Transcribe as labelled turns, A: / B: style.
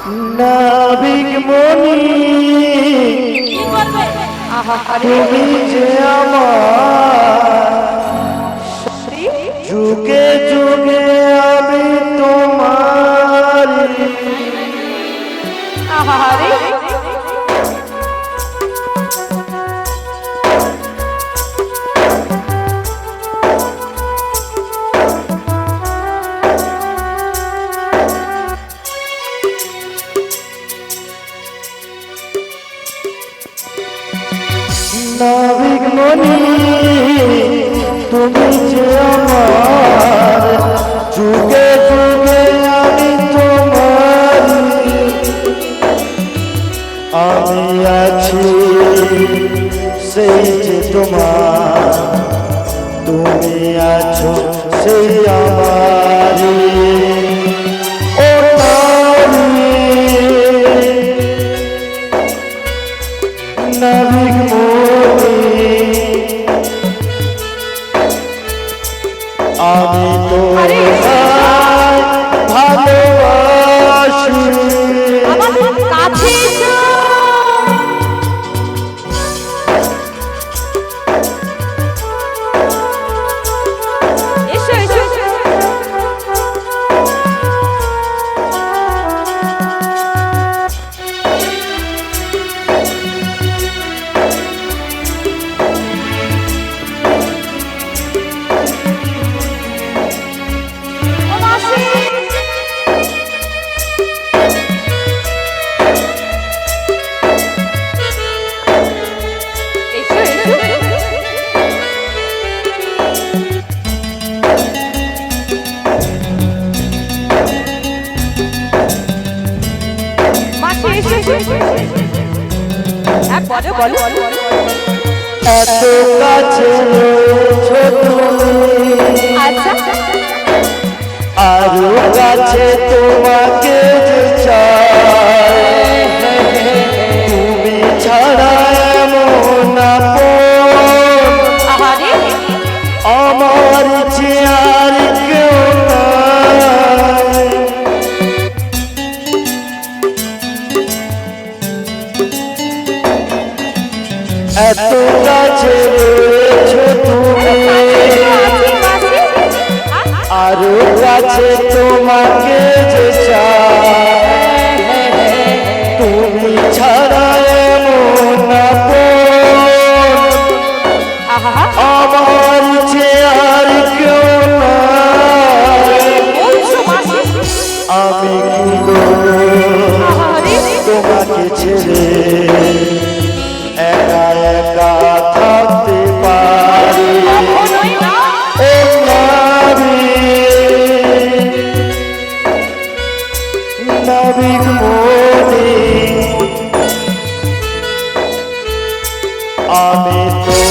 A: নাবিক মনি তুমি যে আমার যুগে যুগে আমি তোমার নাবিক মনি তুমি যে আমার যুগে যুগে আমি তোমার আমি আছি সেই যে তোমার তুমি আছো সেই আমার ও নাবিক আমি তো ভালোবাসি এত কাছে আরো কাছে তোমাকে যে চাই তুমি ছাড়া এমন আমার যে আর কেউ নাই এত কাছে রয়েছো তুমি আরো কাছে তোমাকে যে চাই তুমি ছাড়া এমন আমার যে আর কেউ নাই আমি কি তোমাকে ছেড়ে একা একা থাকতে পারি ও নাবিক মনি আমি তো